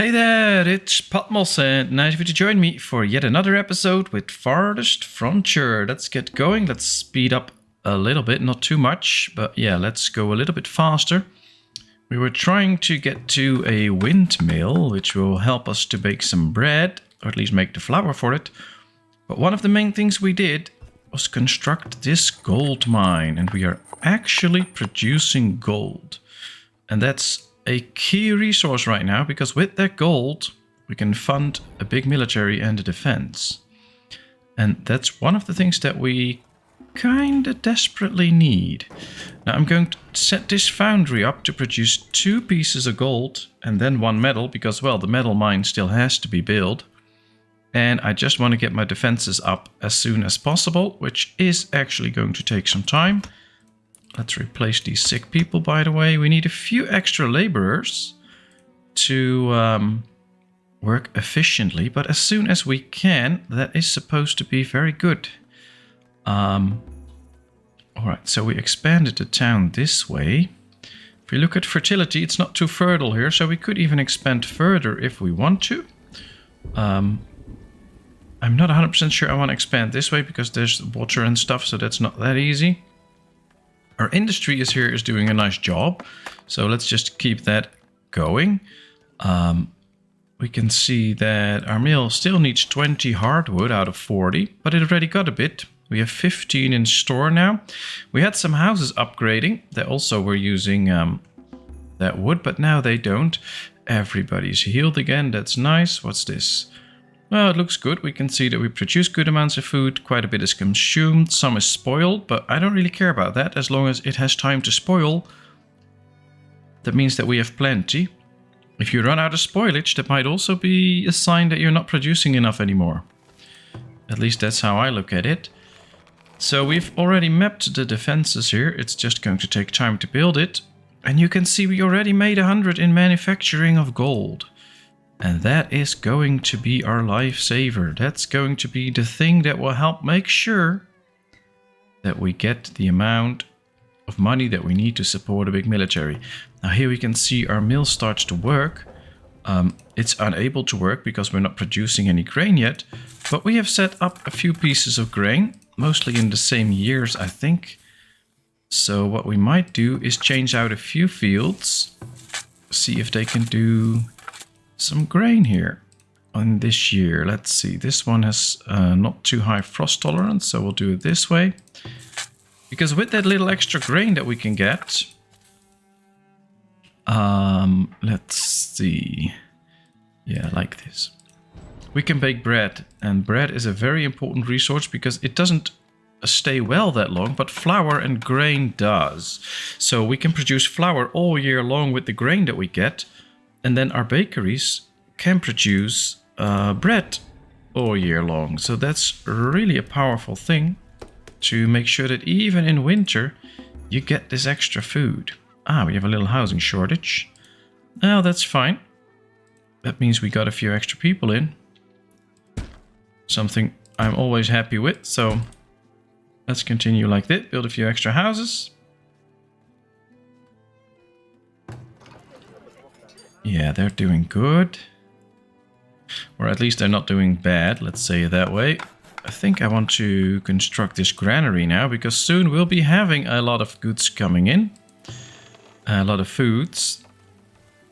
Hey there, it's Patmos and nice of you to join me for yet another episode with Farthest Frontier. Let's get going, let's speed up a little bit, not too much, but yeah, let's go a little bit faster. We were trying to get to a windmill, which will help us to bake some bread, or at least make the flour for it. But one of the main things we did was construct this gold mine, and we are actually producing gold. And that's a key resource right now, because with that gold, we can fund a big military and a defense. And that's one of the things that we kind of desperately need. Now I'm going to set this foundry up to produce 2 pieces of gold and then 1 metal, because, well, the metal mine still has to be built. And I just want to get my defenses up as soon as possible, which is actually going to take some time. Let's replace these sick people, by the way. We need a few extra laborers to work efficiently, but as soon as we can, that is supposed to be very good. Alright, so we expanded the town this way. If we look at fertility, it's not too fertile here, so we could even expand further if we want to. I'm not 100% sure I want to expand this way, because there's water and stuff, so that's not that easy. Our industry is doing a nice job, so let's just keep that going. We can see that our mill still needs 20 hardwood out of 40, but it already got a bit. We have 15 in store now. We had some houses upgrading that also were using that wood, but now they don't. Everybody's healed again, that's nice. What's this? Well, it looks good. We can see that we produce good amounts of food. Quite a bit is consumed. Some is spoiled, but I don't really care about that. As long as it has time to spoil, that means that we have plenty. If you run out of spoilage, that might also be a sign that you're not producing enough anymore. At least that's how I look at it. So we've already mapped the defenses here. It's just going to take time to build it. And you can see we already made 100 in manufacturing of gold. And that is going to be our lifesaver. That's going to be the thing that will help make sure that we get the amount of money that we need to support a big military. Now here we can see our mill starts to work. It's unable to work because we're not producing any grain yet. But we have set up a few pieces of grain, mostly in the same years, I think. So what we might do is change out a few fields. See if they can do some grain here on this year. Let's see, this one has not too high frost tolerance, so we'll do it this way, because with that little extra grain that we can get, let's see, yeah, like this, we can bake bread. And bread is a very important resource because it doesn't stay well that long, but flour and grain does. So we can produce flour all year long with the grain that we get. And then our bakeries can produce bread all year long. So that's really a powerful thing to make sure that even in winter you get this extra food. We have a little housing shortage. Now that's fine. That means we got a few extra people in. Something I'm always happy with. So let's continue like this. Build a few extra houses. Yeah, they're doing good. Or at least they're not doing bad, let's say it that way. I think I want to construct this granary now, because soon we'll be having a lot of goods coming in. A lot of foods.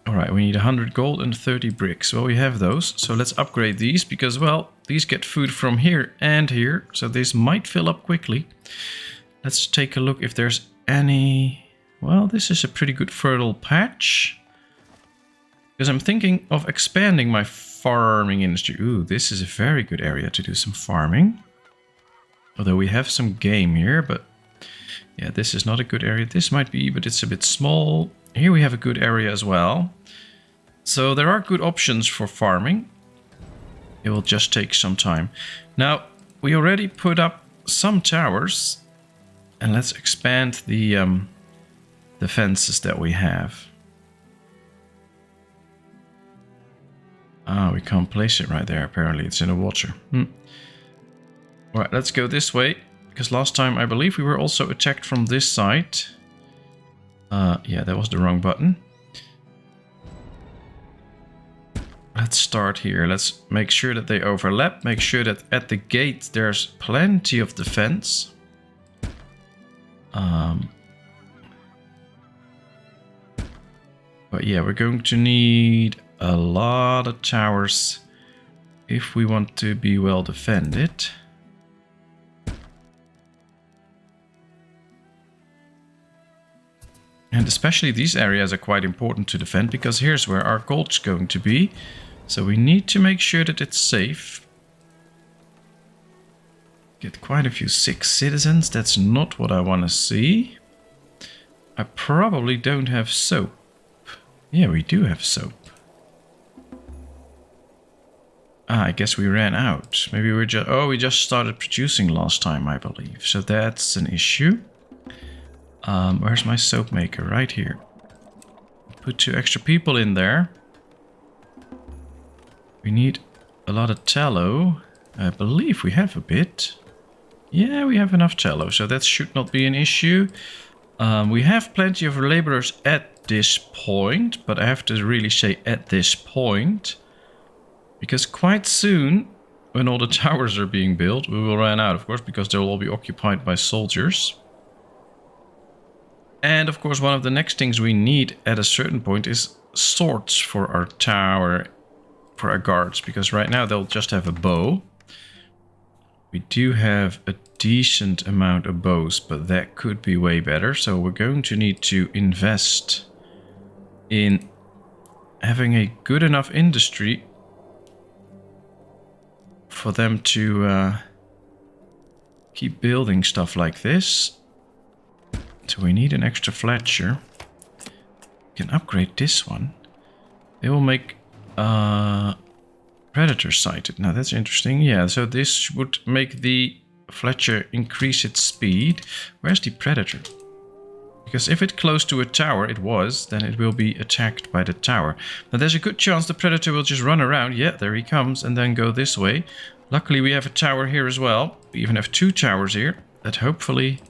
Alright, we need 100 gold and 30 bricks. Well, we have those, so let's upgrade these, because, well, these get food from here and here, so this might fill up quickly. Let's take a look if there's any... Well, this is a pretty good fertile patch. Because I'm thinking of expanding my farming industry. Ooh, this is a very good area to do some farming. Although we have some game here, but yeah, this is not a good area. This might be, but it's a bit small. Here we have a good area as well. So there are good options for farming. It will just take some time. Now, we already put up some towers. And let's expand the fences that we have. We can't place it right there, apparently. It's in the water. Alright, let's go this way. Because last time, I believe we were also attacked from this side. Yeah, that was the wrong button. Let's start here. Let's make sure that they overlap. Make sure that at the gate there's plenty of defense. But yeah, we're going to need a lot of towers if we want to be well defended. And especially these areas are quite important to defend because here's where our gold's going to be. So we need to make sure that it's safe. Get quite a few sick citizens. That's not what I want to see. I probably don't have soap. Yeah, we do have soap. I guess we ran out. Maybe we're just... Oh, we just started producing last time, I believe. So that's an issue. Where's my soap maker? Right here. Put 2 extra people in there. We need a lot of tallow. I believe we have a bit. Yeah, we have enough tallow, so that should not be an issue. We have plenty of laborers at this point, but I have to really say at this point. Because quite soon, when all the towers are being built, we will run out, of course, because they'll all be occupied by soldiers. And of course, one of the next things we need at a certain point is swords for our tower, for our guards, because right now they'll just have a bow. We do have a decent amount of bows, but that could be way better. So we're going to need to invest in having a good enough industry for them to keep building stuff like this. So we need an extra Fletcher. We can upgrade this one. They will make predator sighted. Now that's interesting. Yeah, so this would make the Fletcher increase its speed. Where's the predator? Because if it's close to a tower, then it will be attacked by the tower. Now there's a good chance the predator will just run around. Yeah, there he comes, and then go this way. Luckily we have a tower here as well. We even have 2 towers here that hopefully...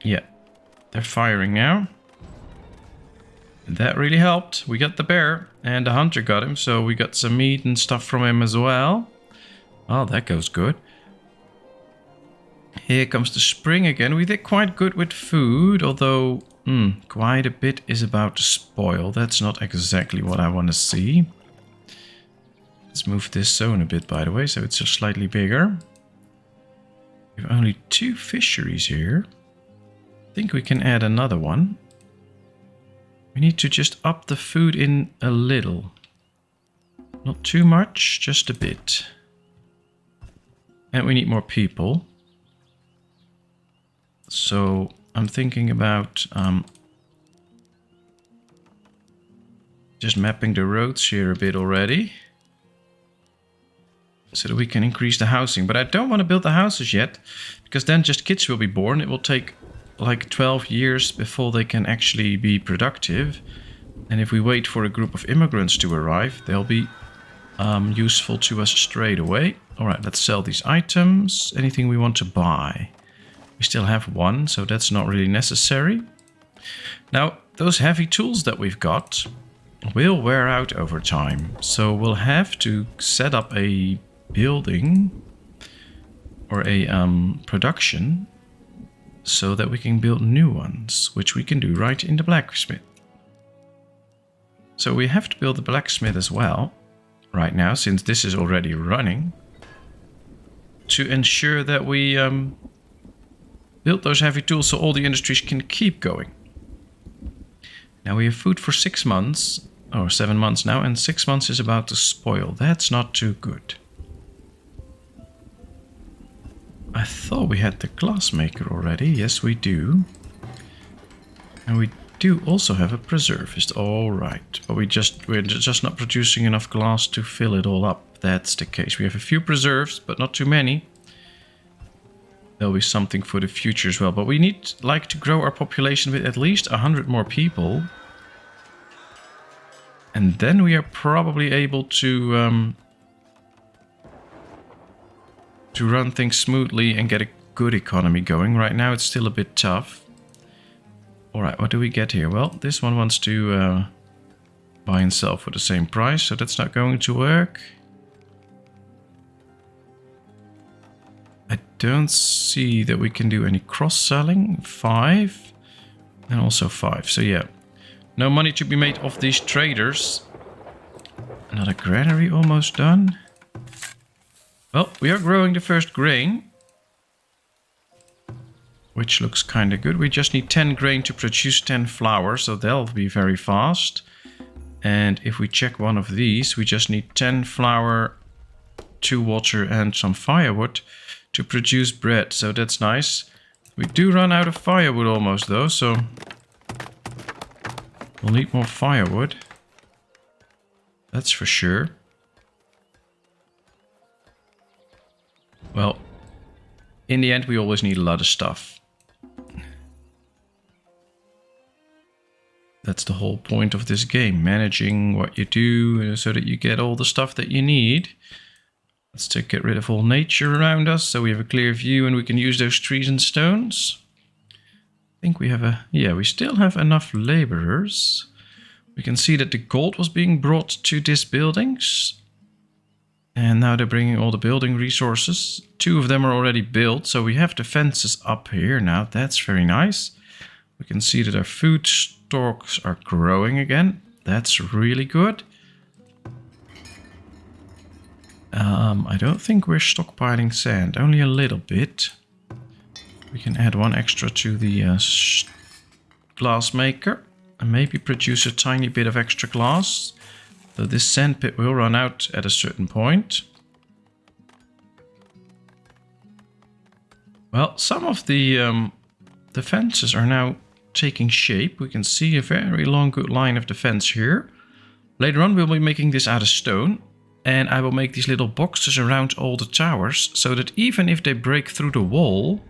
yeah, they're firing now. That really helped. We got the bear and the hunter got him, so we got some meat and stuff from him as well. Oh, that goes good. Here comes the spring again. We did quite good with food, although quite a bit is about to spoil. That's not exactly what I want to see. Let's move this zone a bit, by the way, so it's just slightly bigger. We have only 2 fisheries here. I think we can add another one. We need to just up the food in a little. Not too much, just a bit. And we need more people. So I'm thinking about just mapping the roads here a bit already. So that we can increase the housing. But I don't want to build the houses yet, because then just kids will be born. It will take like 12 years before they can actually be productive. And if we wait for a group of immigrants to arrive, they'll be useful to us straight away. Alright, let's sell these items. Anything we want to buy. We still have 1, so that's not really necessary. Now, those heavy tools that we've got will wear out over time. So we'll have to set up a building or a production so that we can build new ones, which we can do right in the blacksmith. So we have to build the blacksmith as well right now, since this is already running, to ensure that we build those heavy tools so all the industries can keep going. Now we have food for 6 months, or 7 months now, and 6 months is about to spoil. That's not too good. I thought we had the glass maker already. Yes, we do. And we do also have a preservist. All right. But we're just not producing enough glass to fill it all up. That's the case. We have a few preserves, but not too many. There'll be something for the future as well. But we need to grow our population with at least 100 more people. And then we are probably able to run things smoothly and get a good economy going. Right now it's still a bit tough. Alright, what do we get here? Well, this one wants to buy and sell for the same price, so that's not going to work. I don't see that we can do any cross-selling. 5 and also 5. So yeah, no money to be made off these traders. Another granary almost done. Well, we are growing the first grain, which looks kind of good. We just need 10 grain to produce 10 flour, so they'll be very fast. And if we check one of these, we just need 10 flour, 2 water and some firewood to produce bread, so that's nice. We do run out of firewood almost though, so we'll need more firewood. That's for sure. Well, in the end we always need a lot of stuff. That's the whole point of this game, managing what you do so that you get all the stuff that you need. Let's get rid of all nature around us so we have a clear view and we can use those trees and stones. I think we have we still have enough laborers. We can see that the gold was being brought to these buildings. And now they're bringing all the building resources. 2 of them are already built, so we have the fences up here now. That's very nice. We can see that our food stocks are growing again. That's really good. I don't think we're stockpiling sand, only a little bit. We can add 1 extra to the glass maker and maybe produce a tiny bit of extra glass. So this sand pit will run out at a certain point. Well, some of the fences are now taking shape. We can see a very long good line of defense here. Later on we'll be making this out of stone. And I will make these little boxes around all the towers so that even if they break through the wall,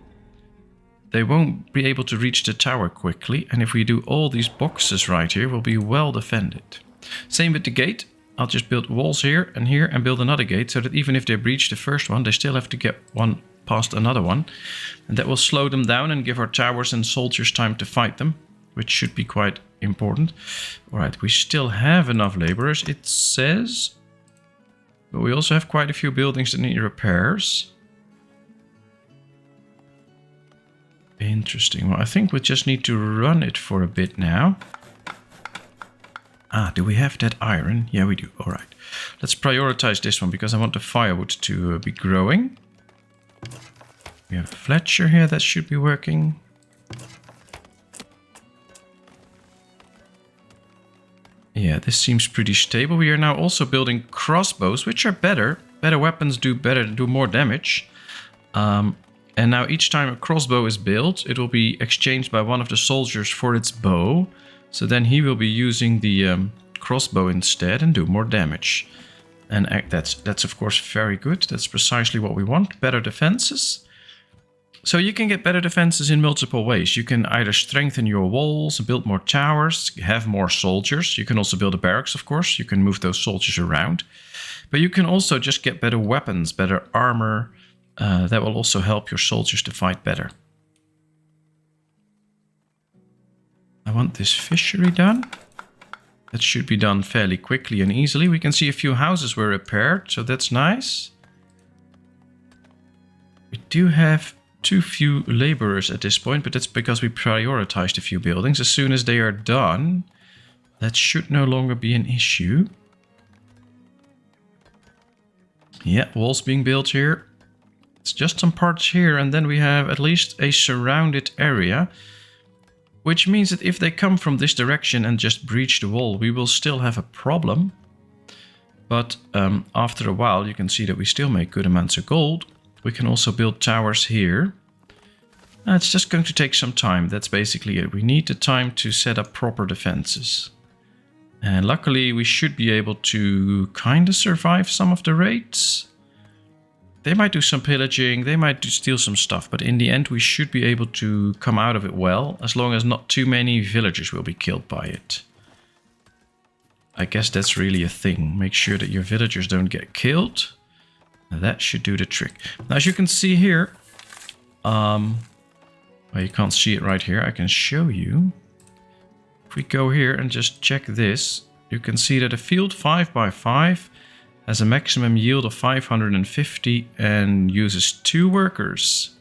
they won't be able to reach the tower quickly. And if we do all these boxes right here, we'll be well defended. Same with the gate. I'll just build walls here and build another gate so that even if they breach the first one, they still have to get one past another one. And that will slow them down and give our towers and soldiers time to fight them, which should be quite important. All right, we still have enough laborers, it says. But we also have quite a few buildings that need repairs. Interesting. Well, I think we just need to run it for a bit now. Ah, do we have that iron? Yeah, we do. All right. Let's prioritize this one because I want the firewood to be growing. We have Fletcher here that should be working. Yeah, this seems pretty stable. We are now also building crossbows, which are better. Better weapons do more damage. And now each time a crossbow is built, it will be exchanged by one of the soldiers for its bow. So then he will be using the crossbow instead and do more damage. And that's of course very good. That's precisely what we want. Better defenses. So you can get better defenses in multiple ways. You can either strengthen your walls, build more towers, have more soldiers. You can also build a barracks, of course. You can move those soldiers around. But you can also just get better weapons, better armor. That will also help your soldiers to fight better. I want this fishery done. That should be done fairly quickly and easily. We can see a few houses were repaired, so that's nice. We do have too few laborers at this point, but that's because we prioritized a few buildings. As soon as they are done, that should no longer be an issue. Yeah, walls being built here. It's just some parts here, and then we have at least a surrounded area, which means that if they come from this direction and just breach the wall, we will still have a problem. But after a while, you can see that we still make good amounts of gold. We can also build towers here. It's just going to take some time. That's basically it. We need the time to set up proper defenses. And luckily, we should be able to kind of survive some of the raids. They might do some pillaging, they might steal some stuff, but in the end, we should be able to come out of it well, as long as not too many villagers will be killed by it. I guess that's really a thing. Make sure that your villagers don't get killed. That should do the trick. Now, as you can see here, well, you can't see it right here. I can show you. If we go here and just check this, you can see that a field 5x5 has a maximum yield of 550 and uses 2 workers.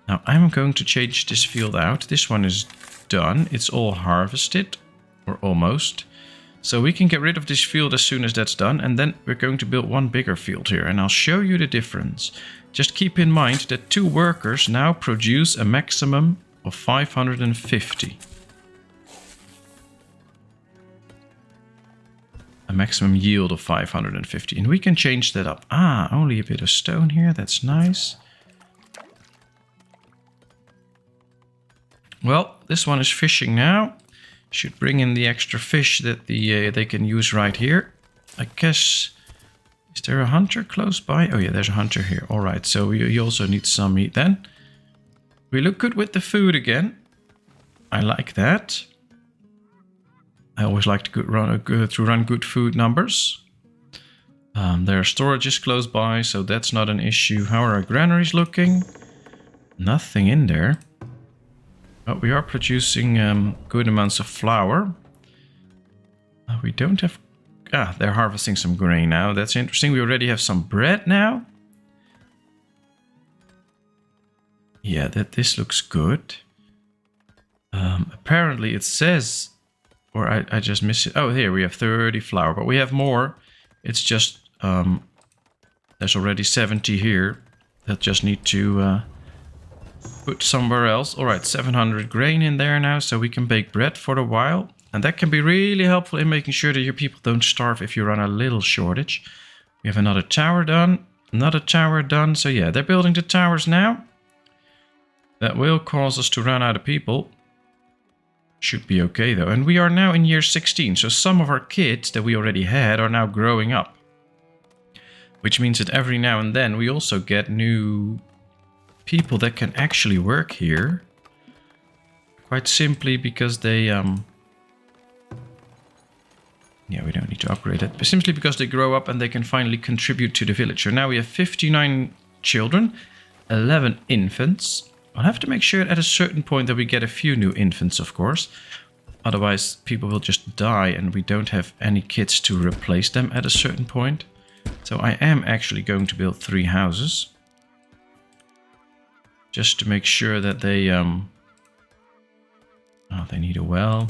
Now I'm going to change this field out. This one is done. It's all harvested, or almost. So we can get rid of this field as soon as that's done, and then we're going to build one bigger field here, and I'll show you the difference. Just keep in mind that 2 workers now produce a maximum of 550. A maximum yield of 550, and we can change that up. Only a bit of stone here, that's nice. Well, this one is fishing now. Should bring in the extra fish that they can use right here. I guess, is there a hunter close by? Oh yeah, there's a hunter here. All right, so you also need some meat then. We look good with the food again. I like that. I always like to run good food numbers. There are storages close by, so that's not an issue. How are our granaries looking? Nothing in there. But we are producing good amounts of flour. We don't have... they're harvesting some grain now. That's interesting. We already have some bread now. Yeah, this looks good. Apparently it says... Or I just missed it. Oh, here we have 30 flour, but we have more. It's just, there's already 70 here that just need to put somewhere else. All right, 700 grain in there now, so we can bake bread for a while. And that can be really helpful in making sure that your people don't starve if you run a little shortage. We have another tower done, another tower done. So yeah, they're building the towers now. That will cause us to run out of people. Should be okay though. And we are now in year 16. So some of our kids that we already had are now growing up. Which means that every now and then we also get new people that can actually work here. Quite simply because they... Yeah, we don't need to upgrade it. But simply because they grow up and they can finally contribute to the village. So now we have 59 children, 11 infants. I'll have to make sure at a certain point that we get a few new infants, of course. Otherwise, people will just die and we don't have any kids to replace them at a certain point. So I am actually going to build 3 houses. Just to make sure that they... they need a well.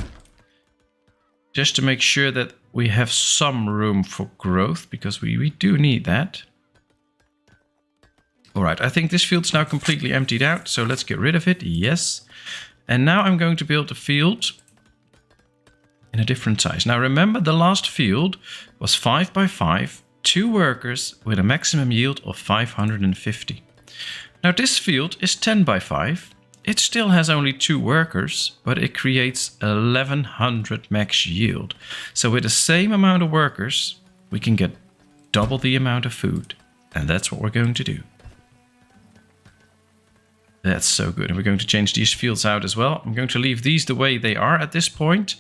Just to make sure that we have some room for growth, because we do need that. Alright, I think this field's now completely emptied out, so let's get rid of it, yes. And now I'm going to build a field in a different size. Now remember, the last field was 5x5, 2 workers with a maximum yield of 550. Now this field is 10x5. It still has only 2 workers, but it creates 1100 max yield. So with the same amount of workers, we can get double the amount of food. And that's what we're going to do. That's so good. And we're going to change these fields out as well. I'm going to leave these the way they are at this point.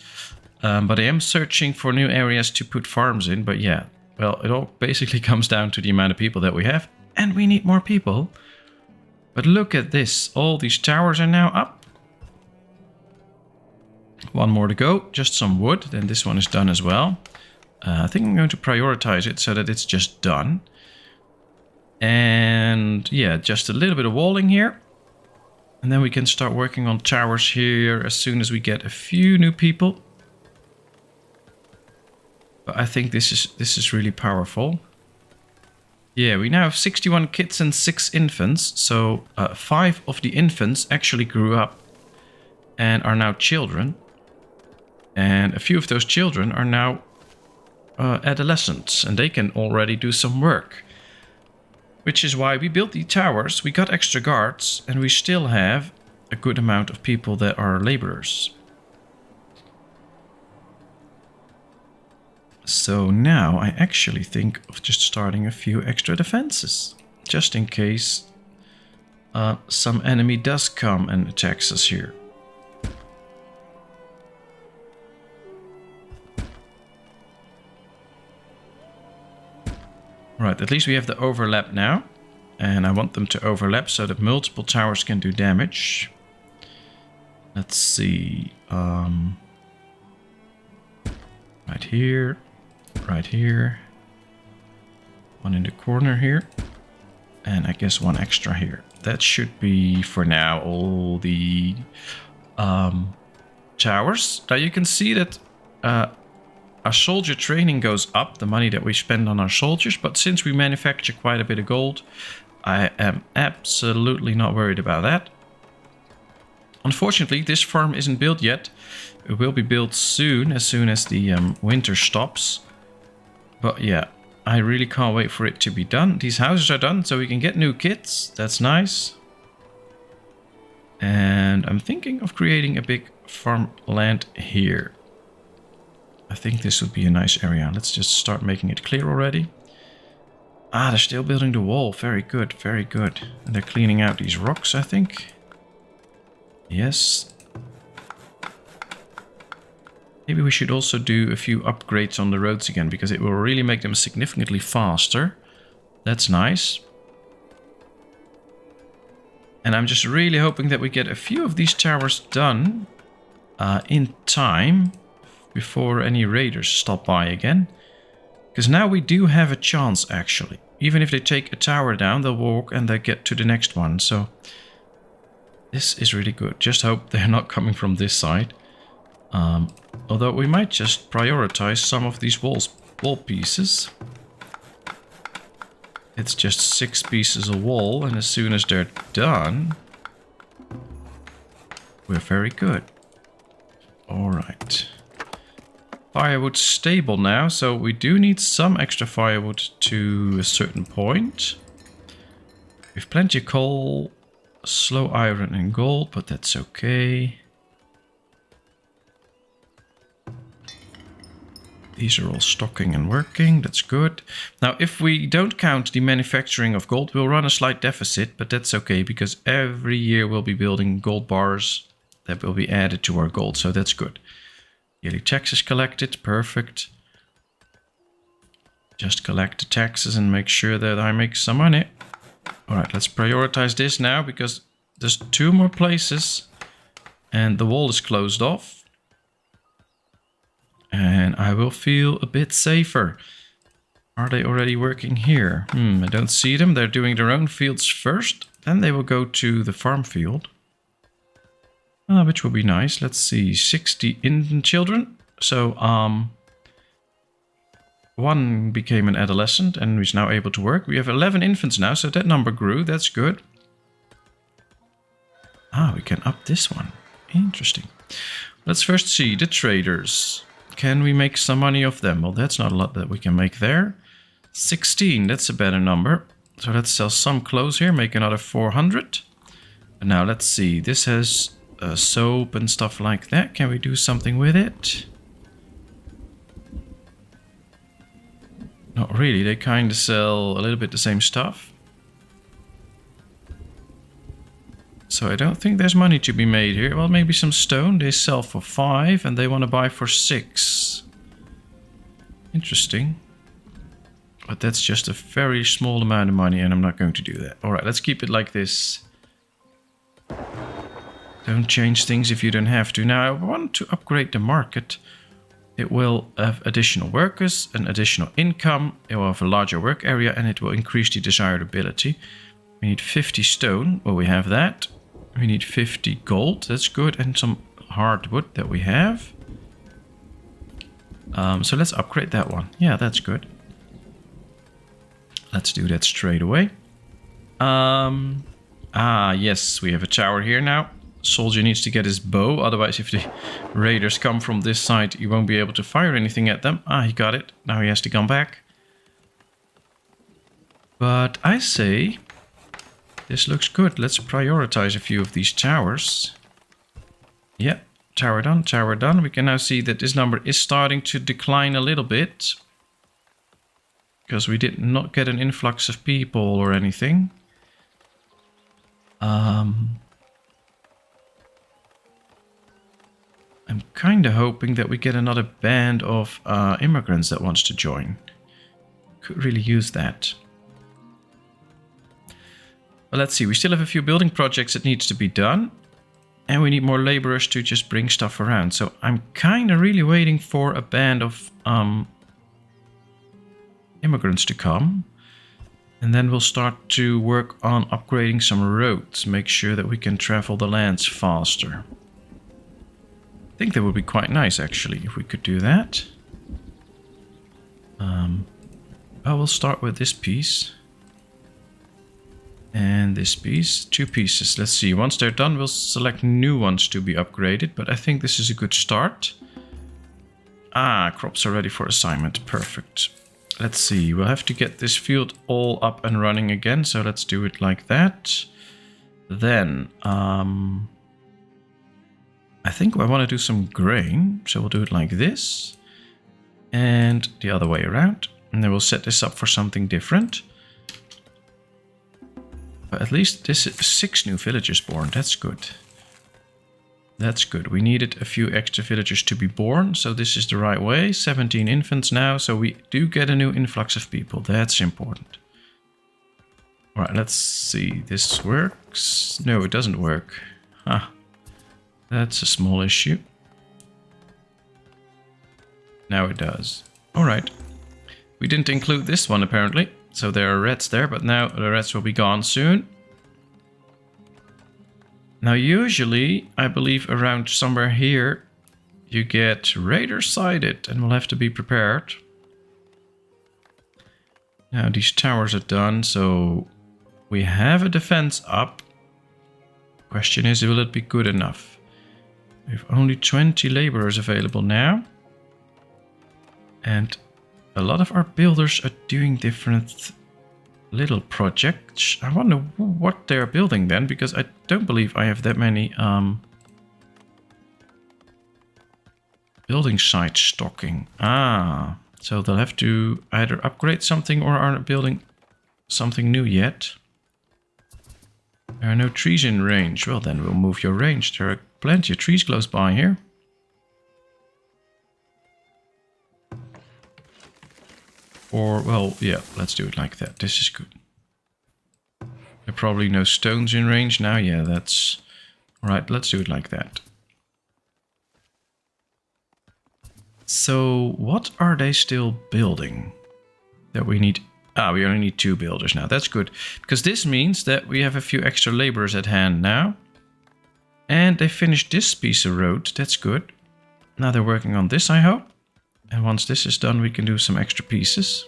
But I am searching for new areas to put farms in. But yeah, well, it all basically comes down to the amount of people that we have. And we need more people. But look at this. All these towers are now up. One more to go. Just some wood. Then this one is done as well. I think I'm going to prioritize it so that it's just done. And yeah, just a little bit of walling here. And then we can start working on towers here as soon as we get a few new people. But I think this is really powerful. Yeah, we now have 61 kids and 6 infants. So 5 of the infants actually grew up and are now children. And a few of those children are now adolescents, and they can already do some work. Which is why we built the towers, we got extra guards, and we still have a good amount of people that are laborers. So now I actually think of just starting a few extra defenses. Just in case some enemy does come and attacks us here. Right, at least we have the overlap now. And I want them to overlap so that multiple towers can do damage. Let's see. Right here. Right here. One in the corner here. And I guess one extra here. That should be, for now, all the towers. Now you can see that our soldier training goes up, the money that we spend on our soldiers. But since we manufacture quite a bit of gold, I am absolutely not worried about that. Unfortunately, this farm isn't built yet. It will be built soon as the winter stops. But yeah, I really can't wait for it to be done. These houses are done, so we can get new kits. That's nice. And I'm thinking of creating a big farmland here. I think this would be a nice area. Let's just start making it clear already. Ah, they're still building the wall. Very good, very good. And they're cleaning out these rocks, I think. Yes. Maybe we should also do a few upgrades on the roads again, because it will really make them significantly faster. That's nice. And I'm just really hoping that we get a few of these towers done in time before any raiders stop by again. Because now we do have a chance, actually. Even if they take a tower down, they'll walk and they get to the next one. So this is really good. Just hope they're not coming from this side. Although we might just prioritize some of these wall pieces. It's just 6 pieces of wall, and as soon as they're done, we're very good. Alright. Firewood's stable now, so we do need some extra firewood to a certain point. We've plenty of coal, slow iron and gold, but that's okay. These are all stocking and working, that's good. Now, if we don't count the manufacturing of gold, we'll run a slight deficit, but that's okay, because every year we'll be building gold bars that will be added to our gold, so that's good. Yearly taxes collected, perfect. Just collect the taxes and make sure that I make some money. Alright, let's prioritize this now, because there's 2 more places and the wall is closed off. And I will feel a bit safer. Are they already working here? I don't see them. They're doing their own fields first. Then they will go to the farm field. Which will be nice. Let's see. 60 infant children. So, 1 became an adolescent and is now able to work. We have 11 infants now, so that number grew. That's good. We can up this one. Interesting. Let's first see the traders. Can we make some money off them? Well, that's not a lot that we can make there. 16, that's a better number. So let's sell some clothes here, make another 400. And now let's see, this has soap and stuff like that. Can we do something with it? Not really, they kind of sell a little bit the same stuff. So I don't think there's money to be made here. Well, maybe some stone. They sell for 5 and they want to buy for 6. Interesting. But that's just a very small amount of money and I'm not going to do that. Alright, let's keep it like this. Don't change things if you don't have to. Now, I want to upgrade the market. It will have additional workers, an additional income. It will have a larger work area and it will increase the desired ability. We need 50 stone. Well, we have that. We need 50 gold. That's good. And some hardwood that we have. So let's upgrade that one. Yeah, that's good. Let's do that straight away. Yes, we have a tower here now. Soldier needs to get his bow. Otherwise, if the raiders come from this side, he won't be able to fire anything at them. He got it. Now he has to come back. But I say, this looks good. Let's prioritize a few of these towers. Yep, tower done, tower done. We can now see that this number is starting to decline a little bit. Because we did not get an influx of people or anything. I'm kind of hoping that we get another band of immigrants that wants to join. Could really use that. But let's see, we still have a few building projects that needs to be done. And we need more laborers to just bring stuff around. So I'm kind of really waiting for a band of immigrants to come. And then we'll start to work on upgrading some roads. Make sure that we can travel the lands faster. I think that would be quite nice, actually, if we could do that. I will start with this piece. And this piece. 2 pieces. Let's see. Once they're done, we'll select new ones to be upgraded. But I think this is a good start. Ah, crops are ready for assignment. Perfect. Let's see. We'll have to get this field all up and running again. So let's do it like that. Then, I think I want to do some grain. So we'll do it like this. And the other way around. And then we'll set this up for something different. But at least this is 6 new villagers born. That's good. That's good. We needed a few extra villagers to be born. So this is the right way. 17 infants now. So we do get a new influx of people. That's important. All right, let's see. This works. No, it doesn't work. Huh. That's a small issue. Now it does. All right. We didn't include this one apparently. So there are rats there, but now the rats will be gone soon. Now usually, I believe around somewhere here, you get raiders sighted and we'll have to be prepared. Now these towers are done, so we have a defense up. Question is, will it be good enough? We have only 20 laborers available now. And a lot of our builders are doing different little projects. I wonder what they're building then, because I don't believe I have that many building site stocking. Ah, so they'll have to either upgrade something or aren't building something new yet. There are no trees in range. Well, then we'll move your range. There are plenty of trees close by here. Or, well, yeah, let's do it like that. This is good. There are probably no stones in range now. Yeah, that's... Alright, let's do it like that. So, what are they still building? That we need... Ah, we only need 2 builders now. That's good. Because this means that we have a few extra laborers at hand now. And they finished this piece of road. That's good. Now they're working on this, I hope. And once this is done, we can do some extra pieces.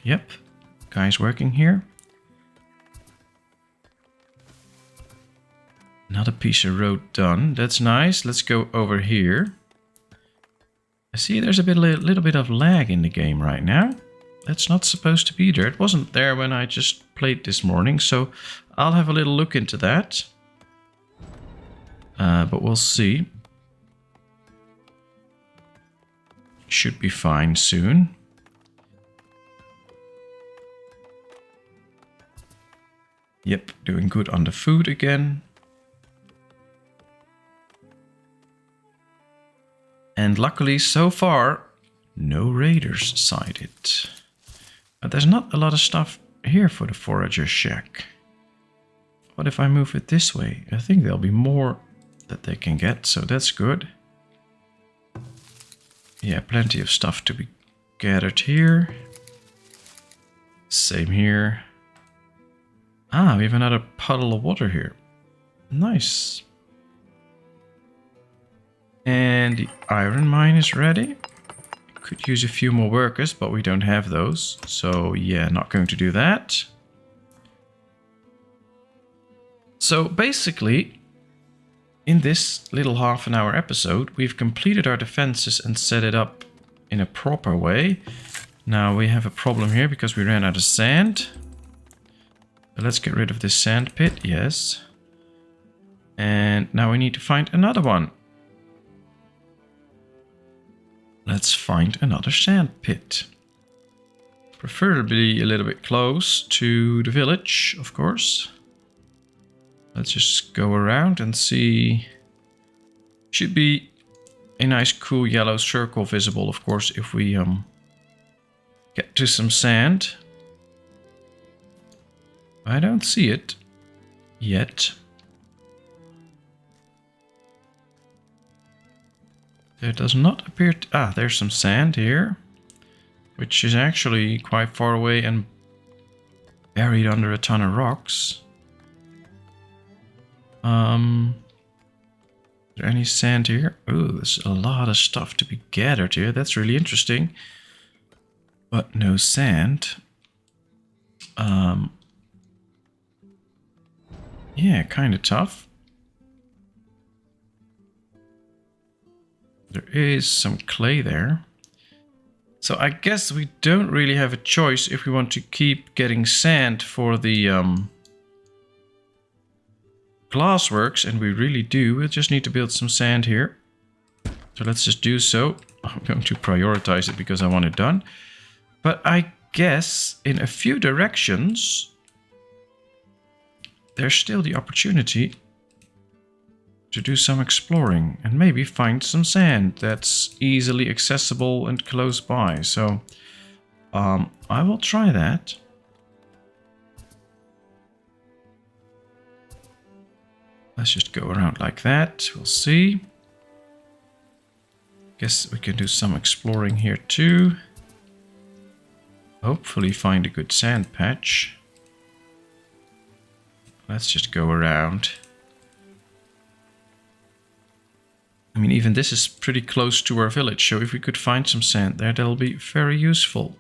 Yep, guys working here. Another piece of road done. That's nice. Let's go over here. I see there's a little bit of lag in the game right now. That's not supposed to be there. It wasn't there when I just played this morning, so I'll have a little look into that. But we'll see. Should be fine soon. Yep, doing good on the food again. And luckily, so far, no raiders sighted. But there's not a lot of stuff here for the forager shack. What if I move it this way? I think there'll be more that they can get, so that's good. Yeah, plenty of stuff to be gathered here. Same here. Ah, we have another puddle of water here. Nice. And the iron mine is ready. Could use a few more workers, but we don't have those. So yeah, not going to do that. So basically, in this little half-an-hour episode, we've completed our defenses and set it up in a proper way. Now we have a problem here because we ran out of sand. So let's get rid of this sand pit, yes. And now we need to find another one. Let's find another sand pit. Preferably a little bit close to the village, of course. Let's just go around and see. Should be a nice cool yellow circle visible, of course, if we get to some sand. I don't see it yet. There does not appear to... Ah, there's some sand here, which is actually quite far away and buried under a ton of rocks. Is there any sand here? Oh, there's a lot of stuff to be gathered here. That's really interesting. But no sand. Yeah, kind of tough. There is some clay there. So I guess we don't really have a choice if we want to keep getting sand for the glassworks, and we really do. We'll just need to build some sand here. So let's just do so. I'm going to prioritize it because I want it done. But I guess in a few directions, there's still the opportunity to do some exploring and maybe find some sand that's easily accessible and close by. So I will try that. Let's just go around like that. We'll see. Guess we can do some exploring here too. Hopefully find a good sand patch. Let's just go around. I mean, even this is pretty close to our village, so if we could find some sand there, that'll be very useful.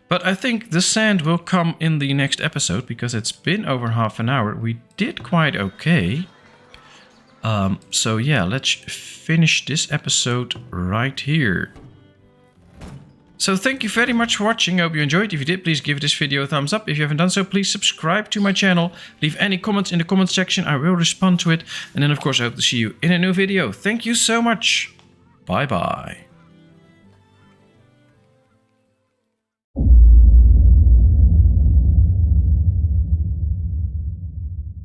But I think the sand will come in the next episode, because it's been over half an hour. We did quite okay. So yeah, let's finish this episode right here. So thank you very much for watching. I hope you enjoyed. If you did, please give this video a thumbs up. If you haven't done so, please subscribe to my channel. Leave any comments in the comment section. I will respond to it. And then, of course, I hope to see you in a new video. Thank you so much. Bye-bye.